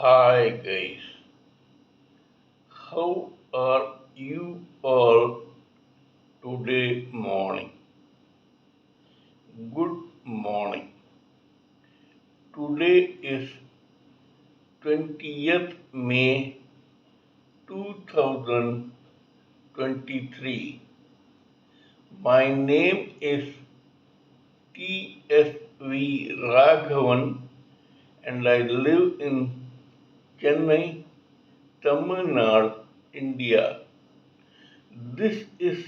Hi guys, how are you all today morning? Good morning. Today is 20th May 2023. My name is TSV Raghavan and I live in Chennai, Tamil Nadu, India. This is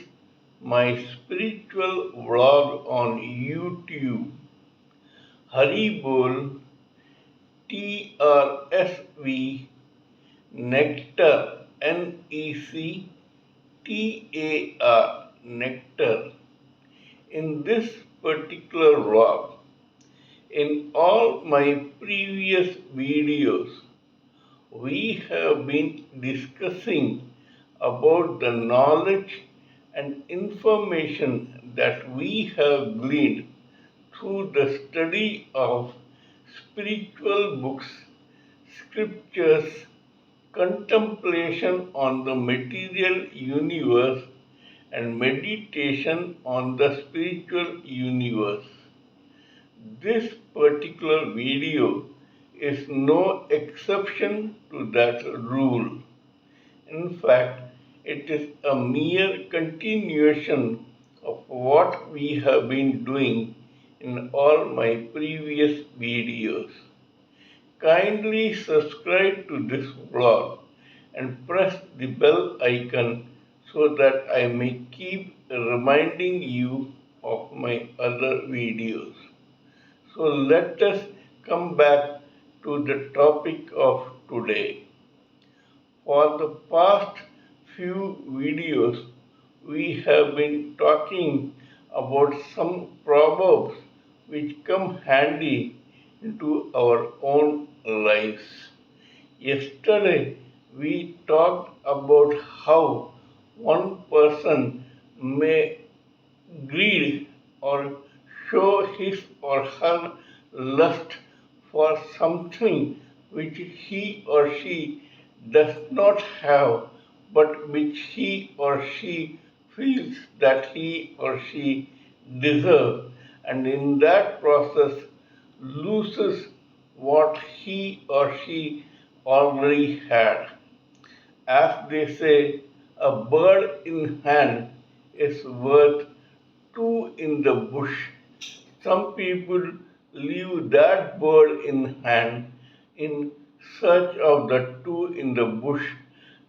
my spiritual vlog on YouTube. Haribol TRSV Nectar NECTAR Nectar. In this particular vlog, in all my previous videos, we have been discussing about the knowledge and information that we have gleaned through the study of spiritual books, scriptures, contemplation on the material universe, and meditation on the spiritual universe. This particular video is no exception to that rule. In fact, it is a mere continuation of what we have been doing in all my previous videos. Kindly subscribe to this vlog and press the bell icon so that I may keep reminding you of my other videos. So let us come back to the topic of today. For the past few videos, we have been talking about some proverbs which come handy into our own lives. Yesterday, we talked about how one person may greed or show his or her lust for something which he or she does not have, but which he or she feels that he or she deserves, and in that process loses what he or she already had. As they say, a bird in hand is worth two in the bush. Some people leave that bird in hand in search of the two in the bush,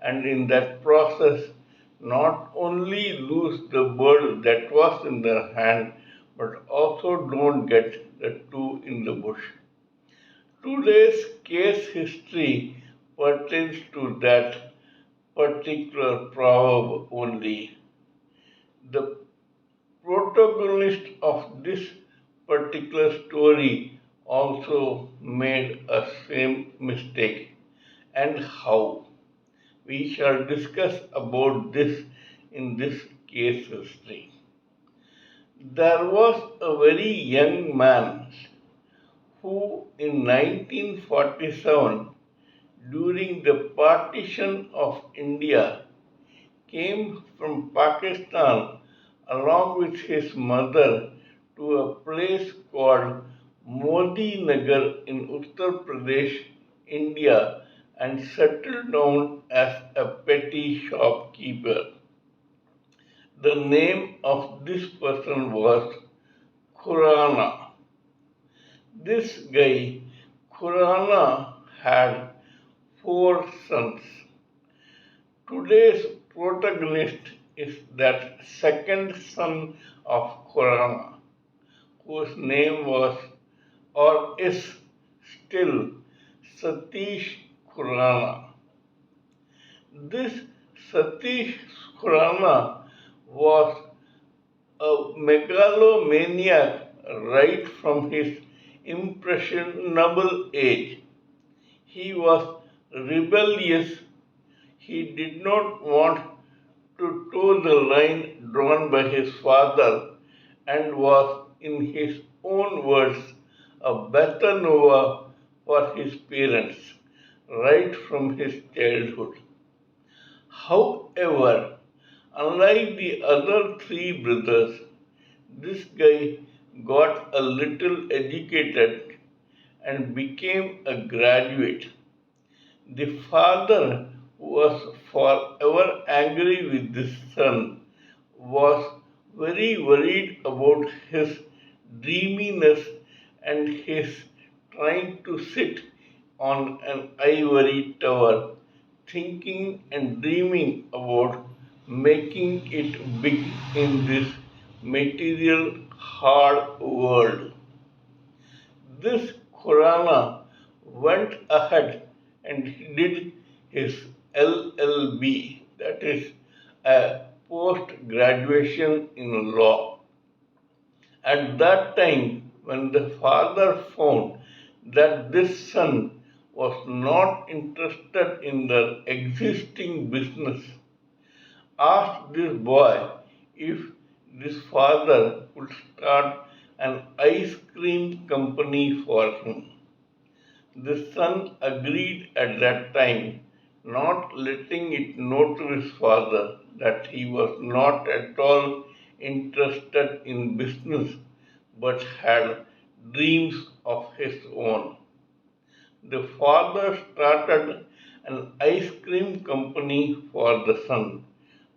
and in that process not only lose the bird that was in their hand, but also don't get the two in the bush. Today's case history pertains to that particular proverb only. The protagonist of this particular story also made a same mistake. And how? We shall discuss about this in this case history. There was a very young man who in 1947, during the partition of India, came from Pakistan along with his mother to a place called Modi Nagar in Uttar Pradesh, India, and settled down as a petty shopkeeper. The name of this person was Khurana. This guy, Khurana, had four sons. Today's protagonist is that second son of Khurana, whose name was or is still Satish Khurana. This Satish Khurana was a megalomaniac right from his impressionable age. He was rebellious. He did not want to toe the line drawn by his father and was, in his own words, a Bethanova for his parents. right from his childhood. However, unlike the other three brothers, this guy got a little educated and became a graduate. The father was forever angry with his son, was very worried about his dreaminess and his trying to sit on an ivory tower, thinking and dreaming about making it big in this material hard world. This Khurana went ahead and did his LLB, that is, a post graduation in law. At that time, when the father found that this son was not interested in the existing business, asked this boy if this father would start an ice cream company for him. The son agreed at that time, not letting it know to his father that he was not at all interested in business but had dreams of his own. The father started an ice cream company for the son,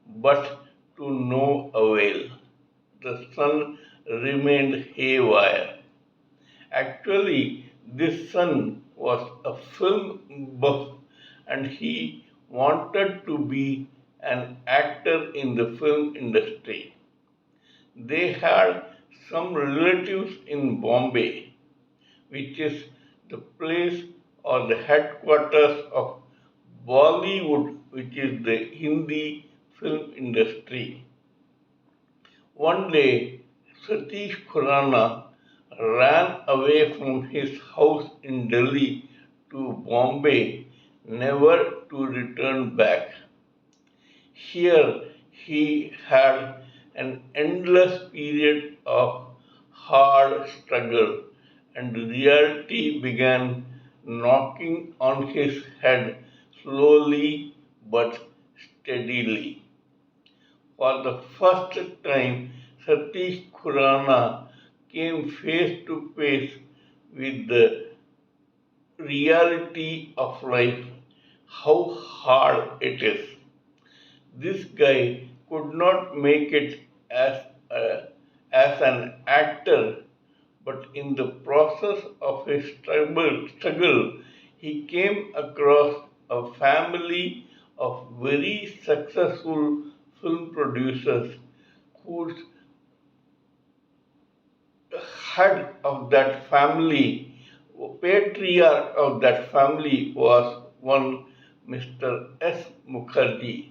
but to no avail. The son remained haywire. Actually, this son was a film buff and he wanted to be an actor in the film industry. They had some relatives in Bombay, which is the place or the headquarters of Bollywood, which is the Hindi film industry. One day, Satish Khurana ran away from his house in Delhi to Bombay, never to return back. Here he had an endless period of hard struggle, and reality began knocking on his head slowly but steadily. For the first time, Satish Khurana came face to face with the reality of life, how hard it is. This guy could not make it as an actor, but in the process of his struggle, he came across a family of very successful film producers whose head of that family, patriarch of that family was one Mr. S. Mukherjee.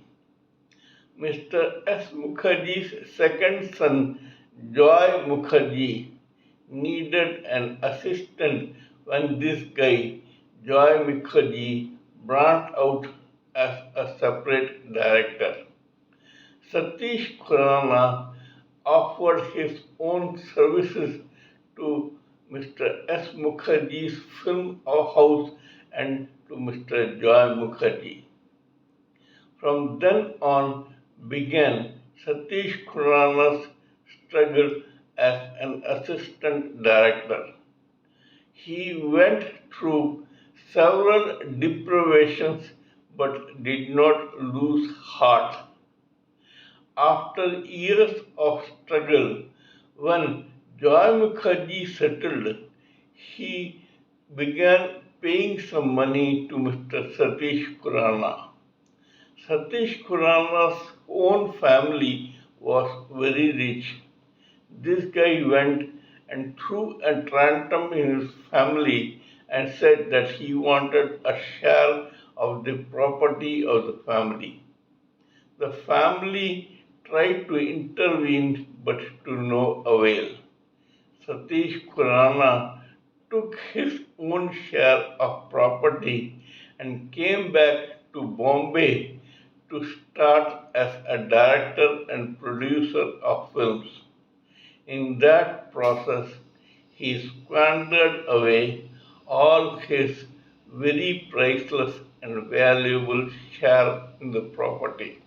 Mr. S. Mukherjee's second son, Joy Mukherjee, needed an assistant when this guy, Joy Mukherjee, branched out as a separate director. Satish Khurana offered his own services to Mr. S. Mukherjee's film house and to Mr. Joy Mukherjee. From then on began Satish Khurana's struggle as an assistant director. He went through several deprivations but did not lose heart. After years of struggle, when Joy Mukherjee settled, he began paying some money to Mr. Satish Khurana. Satish Khurana's own family was very rich. This guy went and threw a tantrum in his family and said that he wanted a share of the property of the family. The family tried to intervene but to no avail. Satish Khurana took his own share of property and came back to Bombay to start as a director and producer of films. In that process, he squandered away all his very priceless and valuable share in the property.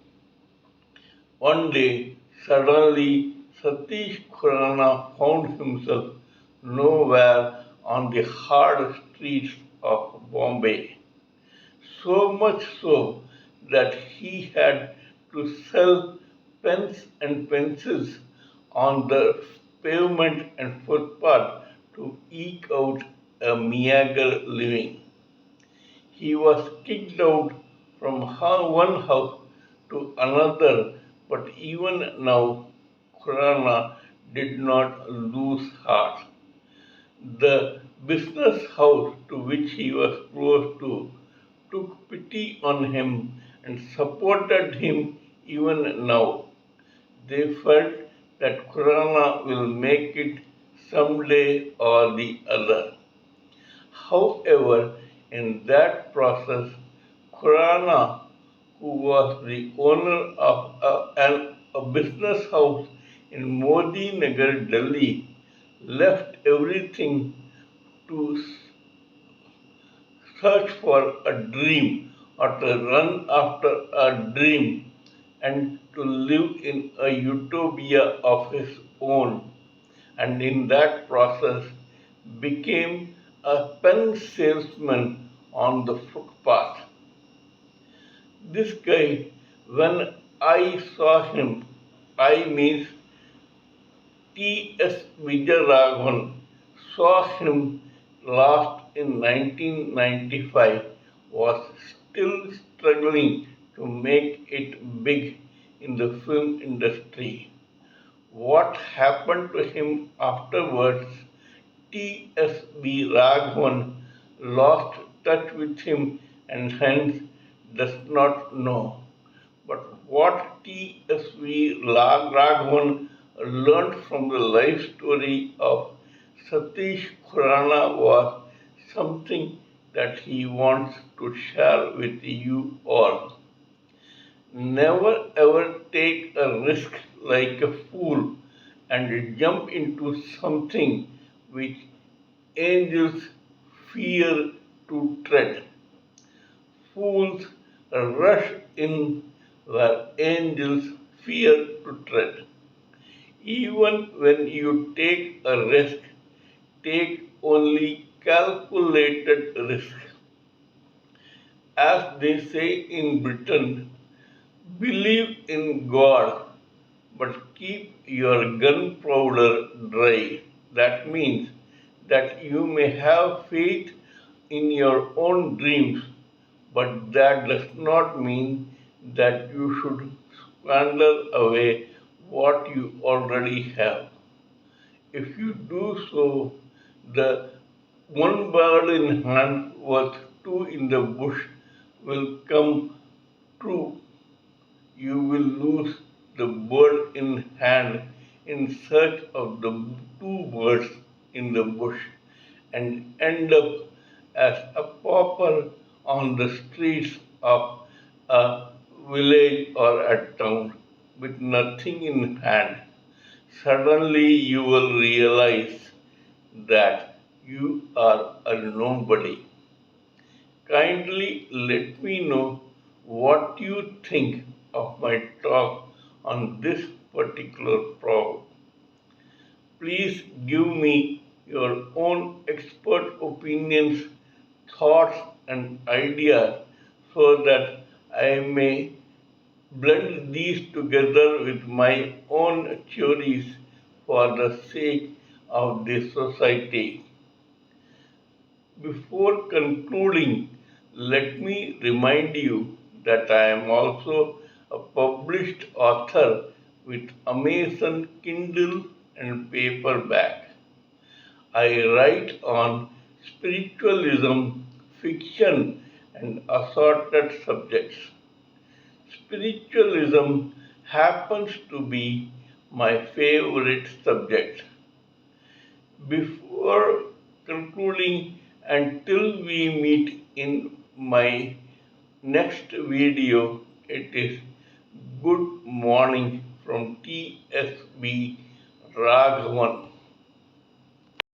One day, suddenly, Satish Khurana found himself nowhere on the hard streets of Bombay. So much so that he had to sell pens and pencils on the pavement and footpath to eke out a meager living. He was kicked out from one house to another, but even now Khurana did not lose heart. The business house to which he was close to took pity on him and supported him even now. They felt that Khurana will make it someday or the other. However, in that process, Khurana, who was the owner of a business house in Modi Nagar, Delhi, left everything to search for a dream or to run after a dream and to live in a utopia of his own, and in that process became a pen salesman on the footpath. This guy, when I saw him, I means T.S. Vijayaraghavan, saw him last in 1995, was still struggling to make it big in the film industry. What happened to him afterwards, T.S.B. Raghavan lost touch with him and hence does not know. But what T.S.V. Raghavan learned from the life story of Satish Khurana was something that he wants to share with you all. Never ever take a risk like a fool and jump into something which angels fear to tread. Fools rush in where angels fear to tread. Even when you take a risk, take only calculated risk. As they say in Britain, believe in God, but keep your gunpowder dry. That means that you may have faith in your own dreams, but that does not mean that you should squander away what you already have. If you do so, the one bird in hand worth two in the bush will come true. You will lose the bird in hand in search of the two birds in the bush and end up as a pauper on the streets of a village or a town with nothing in hand. Suddenly you will realize that you are a nobody. Kindly let me know what you think of my talk on this particular problem. Please give me your own expert opinions, thoughts, and ideas so that I may blend these together with my own theories for the sake of the society. Before concluding, let me remind you that I am also a published author with Amazon Kindle and paperback. I write on spiritualism, fiction, and assorted subjects. Spiritualism happens to be my favorite subject. Before concluding, until we meet in my next video, it is good morning from TSB Raghavan.